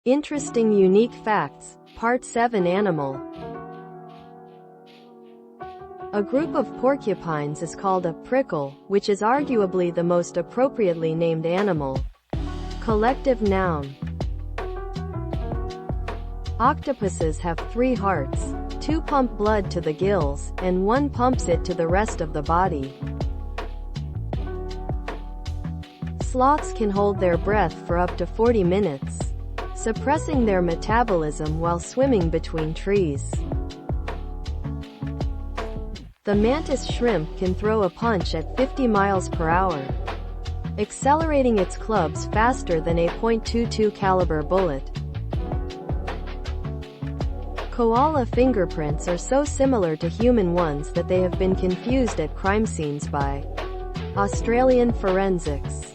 Interesting unique facts. Part 7 Animal. A group of porcupines is called a prickle, which is arguably the most appropriately named animal. Collective noun. Octopuses have 3 hearts. 2 pump blood to the gills, and 1 pumps it to the rest of the body. Sloths can hold their breath for up to 40 minutes, suppressing their metabolism while swimming between trees. The mantis shrimp can throw a punch at 50 miles per hour, accelerating its clubs faster than a .22 caliber bullet. Koala fingerprints are so similar to human ones that they have been confused at crime scenes by Australian forensics.